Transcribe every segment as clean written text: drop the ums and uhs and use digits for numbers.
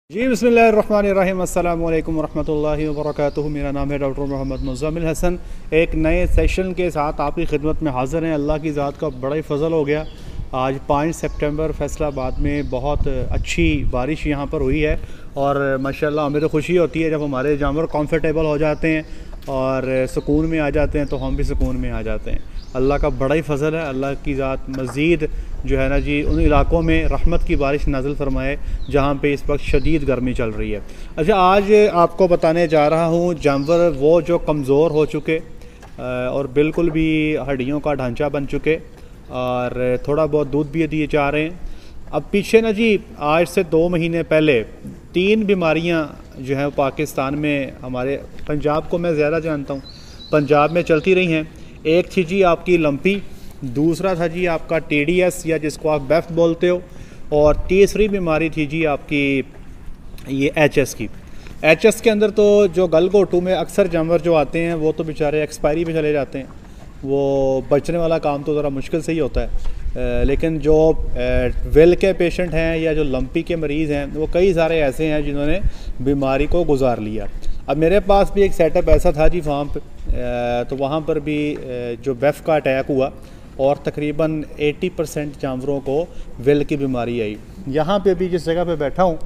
जी बिस्मिल्लाहिर्रहमानिर्रहीम अस्सलामु अलैकुम वरहमतुल्लाहि वबरकातुहू। मेरा नाम है डॉक्टर मोहम्मद मुज़म्मिल हसन। एक नए सेशन के साथ आपकी खिदमत में हाज़िर हैं। अल्लाह की ज़ात का बड़ा ही फ़ज़ल हो गया। आज 5 सितंबर फैसलाबाद में बहुत अच्छी बारिश यहाँ पर हुई है और माशाल्लाह हमें तो खुशी होती है जब हमारे जानवर कंफर्टेबल हो जाते हैं और सुकून में आ जाते हैं, तो हम भी सुकून में आ जाते हैं। अल्लाह का बड़ा ही फ़ज़ल है। अल्लाह की ज़ात मज़ीद जो है ना जी उन इलाक़ों में रहमत की बारिश नाज़िल फरमाए जहाँ पे इस वक्त शदीद गर्मी चल रही है। अच्छा, आज आपको बताने जा रहा हूँ जानवर वो जो कमज़ोर हो चुके और बिल्कुल भी हड्डियों का ढांचा बन चुके और थोड़ा बहुत दूध भी दिए जा रहे हैं। अब पीछे ना जी आज से 2 महीने पहले 3 बीमारियाँ जो हैं पाकिस्तान में, हमारे पंजाब को मैं ज़्यादा जानता हूँ, पंजाब में चलती रही हैं। एक थी जी आपकी लंपी, दूसरा था जी आपका TDS या जिसको आप बेफ बोलते हो, और तीसरी बीमारी थी जी आपकी ये HS की। HS के अंदर तो जो गलघोटू में अक्सर जानवर जो आते हैं वो तो बेचारे एक्सपायरी पे चले जाते हैं, वो बचने वाला काम तो ज़रा मुश्किल से ही होता है। लेकिन जो वेल के पेशेंट हैं या जो लंपी के मरीज़ हैं वो कई सारे ऐसे हैं जिन्होंने बीमारी को गुजार लिया। अब मेरे पास भी एक सेटअप ऐसा था जी फार्म पे, तो वहाँ पर भी जो बेफ का अटैक हुआ और तकरीबन 80% जानवरों को वेल की बीमारी आई। यहाँ पे भी जिस जगह पे बैठा हूँ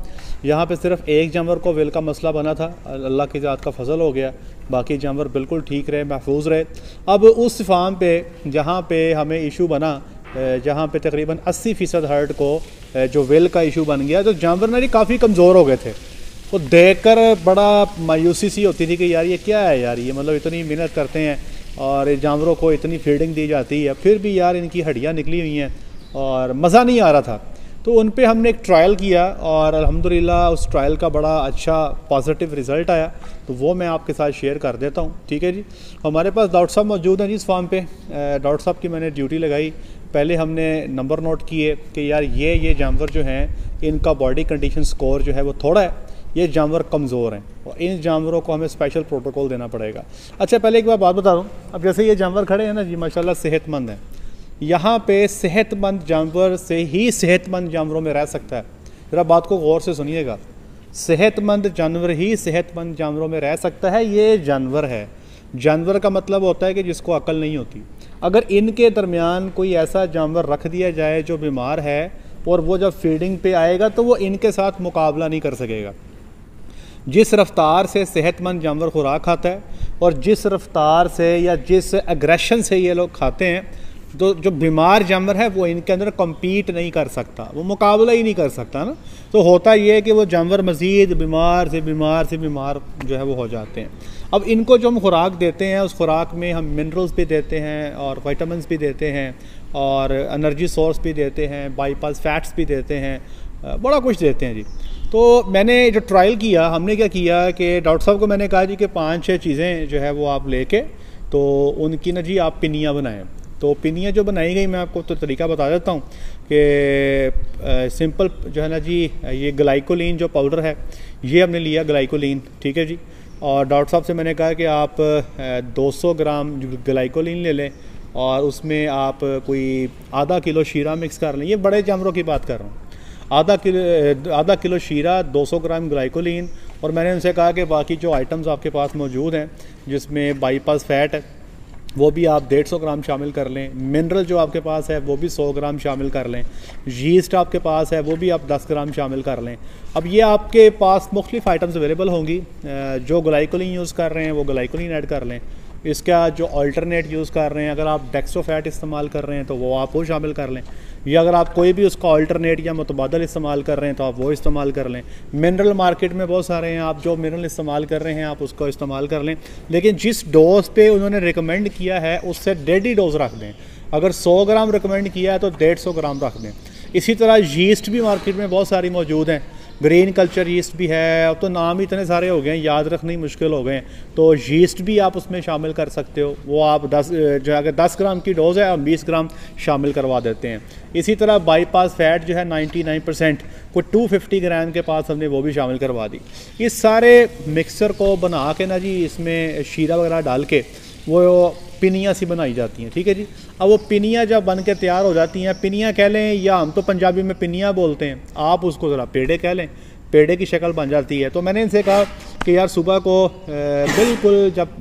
यहाँ पे सिर्फ एक जानवर को वेल का मसला बना था, अल्लाह की ज़ात का फ़ज़ल हो गया, बाकी जानवर बिल्कुल ठीक रहे, महफूज रहे। अब उस फार्म पे जहाँ पे हमें इशू बना, जहाँ पे तकरीबन 80% हर्ड को जो वेल का इशू बन गया, तो जानवर ना जी काफ़ी कमज़ोर हो गए थे। वो देखकर बड़ा मायूसी सी होती थी कि यार ये क्या है यार, ये मतलब इतनी मेहनत करते हैं और जानवरों को इतनी फीडिंग दी जाती है, फिर भी यार इनकी हड्डियाँ निकली हुई हैं और मज़ा नहीं आ रहा था। तो उन पे हमने एक ट्रायल किया और अल्हम्दुलिल्लाह उस ट्रायल का बड़ा अच्छा पॉजिटिव रिज़ल्ट आया, तो वो मैं आपके साथ शेयर कर देता हूँ। ठीक है जी, हमारे पास डॉक्टर साहब मौजूद हैं जी इस फार्म पे। डॉक्टर साहब की मैंने ड्यूटी लगाई, पहले हमने नंबर नोट किए कि यार ये जानवर जो हैं इनका बॉडी कंडीशन स्कोर जो है वो थोड़ा है, ये जानवर कमज़ोर हैं और इन जानवरों को हमें स्पेशल प्रोटोकॉल देना पड़ेगा। अच्छा, पहले एक बात बता दूँ, अब जैसे ये जानवर खड़े हैं ना जी माशाल्लाह सेहतमंद हैं, यहाँ पे सेहतमंद जानवर से ही सेहतमंद जानवरों में रह सकता है। ज़रा बात को गौर से सुनिएगा, सेहतमंद जानवर ही सेहतमंद जानवरों में रह सकता है। ये जानवर है, जानवर का मतलब होता है कि जिसको अकल नहीं होती। अगर इनके दरमियान कोई ऐसा जानवर रख दिया जाए जो बीमार है और वो जब फीडिंग पे आएगा तो वो इनके साथ मुकाबला नहीं कर सकेगा। जिस रफ्तार से सेहतमंद जानवर खुराक खाता है और जिस रफ्तार से या जिस एग्रेशन से ये लोग खाते हैं, तो जो बीमार जानवर है वो इनके अंदर कम्पीट नहीं कर सकता, वो मुकाबला ही नहीं कर सकता ना। तो होता ये है कि वो जानवर मज़ीद बीमार से बीमार जो है वो हो जाते हैं। अब इनको जो हम खुराक देते हैं उस खुराक में हम मिनरल्स भी देते हैं और विटामिन्स भी देते हैं और एनर्जी सोर्स भी देते हैं, बाईपास फैट्स भी देते हैं, बड़ा कुछ देते हैं जी। तो मैंने जो ट्रायल किया, हमने क्या किया कि डॉक्टर साहब को मैंने कहा जी कि 5-6 चीज़ें जो है वो आप लेके तो उनकी ना जी आप पिनियाँ बनाएं। तो पिनियाँ जो बनाई गई मैं आपको तो तरीका बता देता हूँ कि सिंपल जो है ना जी, ये ग्लाइकोलिन जो पाउडर है ये हमने लिया, ग्लाइकोलिन, ठीक है जी। और डॉक्टर साहब से मैंने कहा कि आप 200 ग्राम ग्लाइकोलिन ले लें और उसमें आप कोई आधा किलो शीरा मिक्स कर लें। ये बड़े जानवरों की बात कर रहा हूँ। आधा किलो शीरा, 200 ग्राम ग्लाइकोलिन, और मैंने उनसे कहा कि बाकी जो आइटम्स आपके पास मौजूद हैं जिसमें बाईपास फैट है वो भी आप 150 ग्राम शामिल कर लें, मिनरल जो आपके पास है वो भी 100 ग्राम शामिल कर लें, यीस्ट आपके पास है वो भी आप 10 ग्राम शामिल कर लें। अब ये आपके पास मुख्तलिफ आइटम्स अवेलेबल होंगी, जो ग्लाइकोलिन यूज़ कर रहे हैं वो ग्लाइकोलिन ऐड कर लें, इसका जो अल्टरनेट यूज़ कर रहे हैं, अगर आप डेक्सट्रोफैट इस्तेमाल कर रहे हैं तो वो आप वो शामिल कर लें, या अगर आप कोई भी उसका अल्टरनेट या मुतबादल इस्तेमाल कर रहे हैं तो आप वो इस्तेमाल कर लें। मिनरल मार्केट में बहुत सारे हैं, आप जो मिनरल इस्तेमाल कर रहे हैं आप उसको इस्तेमाल कर लें, लेकिन जिस डोज पे उन्होंने रिकमेंड किया है उससे 1.5 डोज रख दें। अगर 100 ग्राम रिकमेंड किया है तो 150 ग्राम रख दें। इसी तरह यीस्ट भी मार्केट में बहुत सारी मौजूद हैं, ग्रीन कल्चर यीस्ट भी है, अब तो नाम ही इतने सारे हो गए हैं याद रखने मुश्किल हो गए हैं, तो यीस्ट भी आप उसमें शामिल कर सकते हो। वो आप 10 जो अगर 10 ग्राम की डोज़ है हम 20 ग्राम शामिल करवा देते हैं। इसी तरह बाईपास फैट जो है 99% को 250 ग्राम के पास हमने वो भी शामिल करवा दी। इस सारे मिक्सचर को बना के ना जी इसमें शीरा वगैरह डाल के वो पिनियाँ सी बनाई जाती हैं, ठीक है जी। अब वो पिनियाँ जब बन के तैयार हो जाती हैं, पिनियाँ कह लें या हम तो पंजाबी में पिनियाँ बोलते हैं, आप उसको ज़रा पेड़े कह लें, पेड़े की शक्ल बन जाती है। तो मैंने इनसे कहा कि यार सुबह को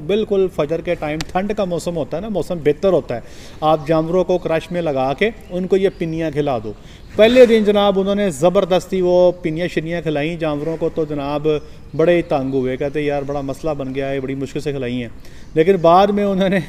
बिल्कुल फजर के टाइम ठंड का मौसम होता है ना, मौसम बेहतर होता है, आप जानवरों को क्रश में लगा के उनको ये पिन्नियाँ खिला दो। पहले दिन जनाब उन्होंने ज़बरदस्ती वो पिन्नियाँ शिन्नियाँ खिलाई जानवरों को, तो जनाब बड़े ही तंग हुए, कहते यार बड़ा मसला बन गया है, बड़ी मुश्किल से खिलाई हैं। लेकिन बाद में उन्होंने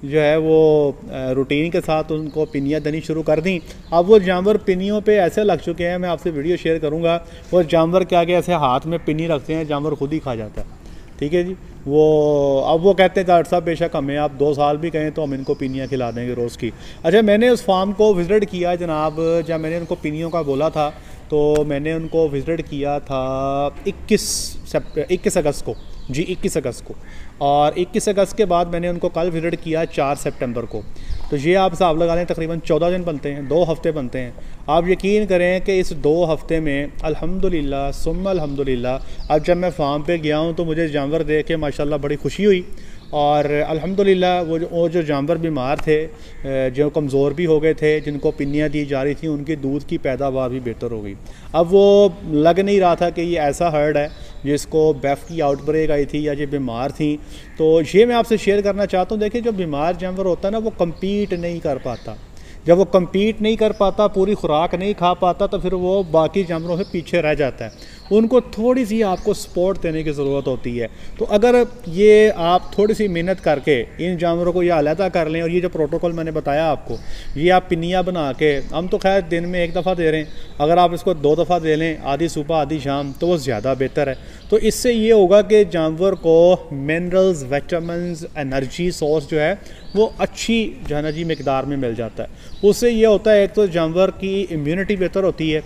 जो है वो रूटीन के साथ उनको पिन्नियाँ देनी शुरू कर दी। अब वो जानवर पिन्नियों पे ऐसे लग चुके हैं, मैं आपसे वीडियो शेयर करूँगा, वो जानवर क्या क्या ऐसे हाथ में पिन्नी रखते हैं, जानवर खुद ही खा जाता है। ठीक है जी। अब वो कहते हैं डॉक्टर साहब बेशक हमें आप 2 साल भी कहें तो हम इनको पिन्नियाँ खिला देंगे रोज़ की। अच्छा, मैंने उस फार्म को विज़िट किया जनाब, जब मैंने उनको पिन्नियों का बोला था तो मैंने उनको विज़िट किया था 21 अगस्त को जी, 21 अगस्त को। और 21 अगस्त के बाद मैंने उनको कल विज़िट किया 4 सितंबर को। तो ये आप हिसाब लगा लें तकरीबन 14 दिन बनते हैं, 2 हफ़्ते बनते हैं। आप यकीन करें कि इस 2 हफ़्ते में अल्हम्दुलिल्लाह सुम्मा अल्हम्दुलिल्लाह अब जब मैं फार्म पे गया हूँ तो मुझे जानवर देख के माशाल्लाह बड़ी खुशी हुई। और अल्हम्दुलिल्लाह वो जो जानवर बीमार थे, जो कमज़ोर भी हो गए थे, जिनको पिन्नियाँ दी जा रही थी, उनकी दूध की पैदावार भी बेहतर हो गई। अब वो लग नहीं रहा था कि ये ऐसा हर्ड है जिसको बैफ की आउटब्रेक आई थी या ये बीमार थी। तो ये मैं आपसे शेयर करना चाहता हूँ। देखिए, जो बीमार जानवर होता है ना, वो कम्पीट नहीं कर पाता। जब वो कम्पीट नहीं कर पाता, पूरी खुराक नहीं खा पाता, तो फिर वो बाकी जानवरों से पीछे रह जाता है। उनको थोड़ी सी आपको सपोर्ट देने की ज़रूरत होती है। तो अगर ये आप थोड़ी सी मेहनत करके इन जानवरों को ये अलहदा कर लें, और ये जो प्रोटोकॉल मैंने बताया आपको, ये आप पिन्नियाँ बना के, हम तो खैर दिन में 1 दफ़ा दे रहे हैं, अगर आप इसको 2 दफ़ा दे लें, आधी सुबह आधी शाम, तो वो ज़्यादा बेहतर है। तो इससे ये होगा कि जानवर को मिनरल्स, विटामिन्स, एनर्जी सोर्स जो है वो अच्छी जो है ना जी मिकदार में मिल जाता है। उससे ये होता है, एक तो जानवर की इम्यूनिटी बेहतर होती है,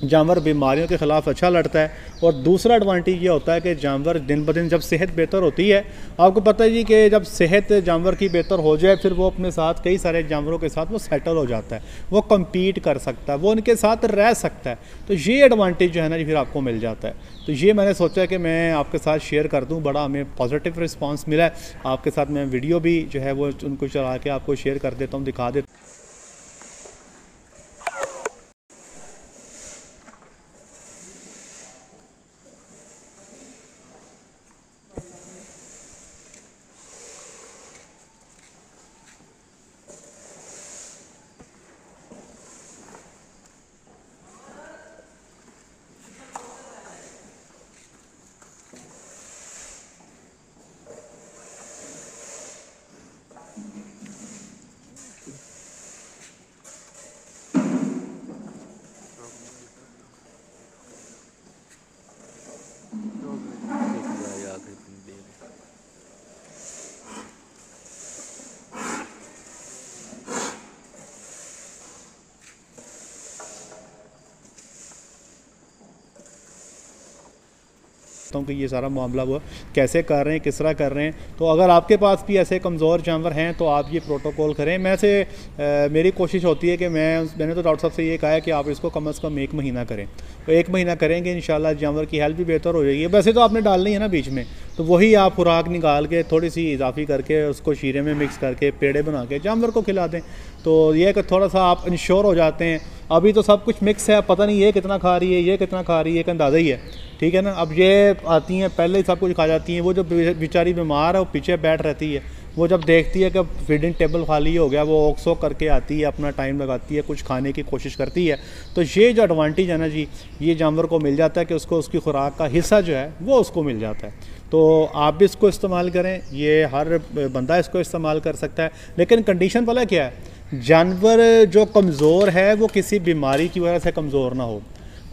जानवर बीमारियों के ख़िलाफ़ अच्छा लड़ता है, और दूसरा एडवांटेज ये होता है कि जानवर दिन ब दिन जब सेहत बेहतर होती है, आपको पता है जी कि जब सेहत जानवर की बेहतर हो जाए, फिर वो अपने साथ कई सारे जानवरों के साथ वो सेटल हो जाता है, वो कम्पीट कर सकता है, वो उनके साथ रह सकता है। तो ये एडवांटेज जो है ना जी फिर आपको मिल जाता है। तो ये मैंने सोचा कि मैं आपके साथ शेयर कर दूँ, बड़ा हमें पॉजिटिव रिस्पॉन्स मिला है। आपके साथ मैं वीडियो भी जो है वो उनको चला के आपको शेयर कर देता हूँ, दिखा देता हूँ। कि ये सारा मामला वो कैसे कर रहे हैं, किस तरह कर रहे हैं। तो अगर आपके पास भी ऐसे कमज़ोर जानवर हैं तो आप ये प्रोटोकॉल करें। मेरी कोशिश होती है कि मैंने तो डॉक्टर साहब से ये कहा है कि आप इसको कम से कम 1 महीना करें। तो 1 महीना करेंगे इंशाल्लाह जानवर की हेल्थ भी बेहतर हो जाएगी। वैसे तो आपने डालनी है ना बीच में, तो वही आप खुराक निकाल के थोड़ी सी इजाफी करके उसको शीरे में मिक्स करके पेड़े बना के जानवर को खिला दें। तो ये कि थोड़ा सा आप इंश्योर हो जाते हैं। अभी तो सब कुछ मिक्स है, पता नहीं ये कितना खा रही है, ये कितना खा रही है, एक अंदाज़ा ही है, ठीक है ना। अब ये आती हैं पहले ही सब कुछ खा जाती हैं। वो जो बेचारी बीमार है वो पीछे बैठ रहती है, वो जब देखती है कि फीडिंग टेबल खाली हो गया, वो ओक्सो करके आती है, अपना टाइम लगाती है, कुछ खाने की कोशिश करती है। तो ये जो एडवांटेज है ना जी, ये जानवर को मिल जाता है कि उसको उसकी खुराक का हिस्सा जो है वो उसको मिल जाता है। तो आप भी इसको इस्तेमाल करें, ये हर बंदा इसको इस्तेमाल कर सकता है। लेकिन कंडीशन पता क्या है, जानवर जो कमज़ोर है वो किसी बीमारी की वजह से कमज़ोर ना हो।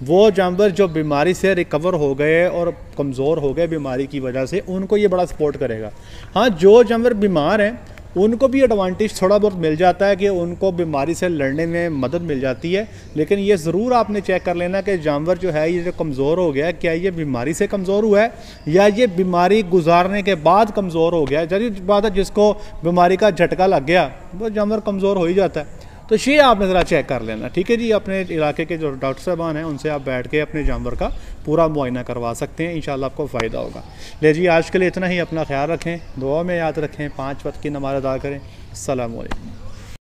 वो जानवर जो बीमारी से रिकवर हो गए और कमज़ोर हो गए बीमारी की वजह से, उनको ये बड़ा सपोर्ट करेगा। हाँ, जो जानवर बीमार हैं उनको भी एडवांटेज थोड़ा बहुत मिल जाता है कि उनको बीमारी से लड़ने में मदद मिल जाती है। लेकिन ये ज़रूर आपने चेक कर लेना कि जानवर जो है ये जो कमज़ोर हो गया, क्या ये बीमारी से कमज़ोर हुआ है या ये बीमारी गुजारने के बाद कमज़ोर हो गया। जरूर बात है, जिसको बीमारी का झटका लग गया वो जानवर कमज़ोर हो ही जाता है। तो ये आपने ज़रा चेक कर लेना, ठीक है जी। अपने इलाके के जो डॉक्टर साहबान हैं उनसे आप बैठ के अपने जानवर का पूरा मुआयना करवा सकते हैं, इंशाल्लाह आपको फ़ायदा होगा। ले जी, आज के लिए इतना ही। अपना ख्याल रखें, दुआ में याद रखें, 5 वक्त की नमाज़ अदा करें। अस्सलामु अलैकुम।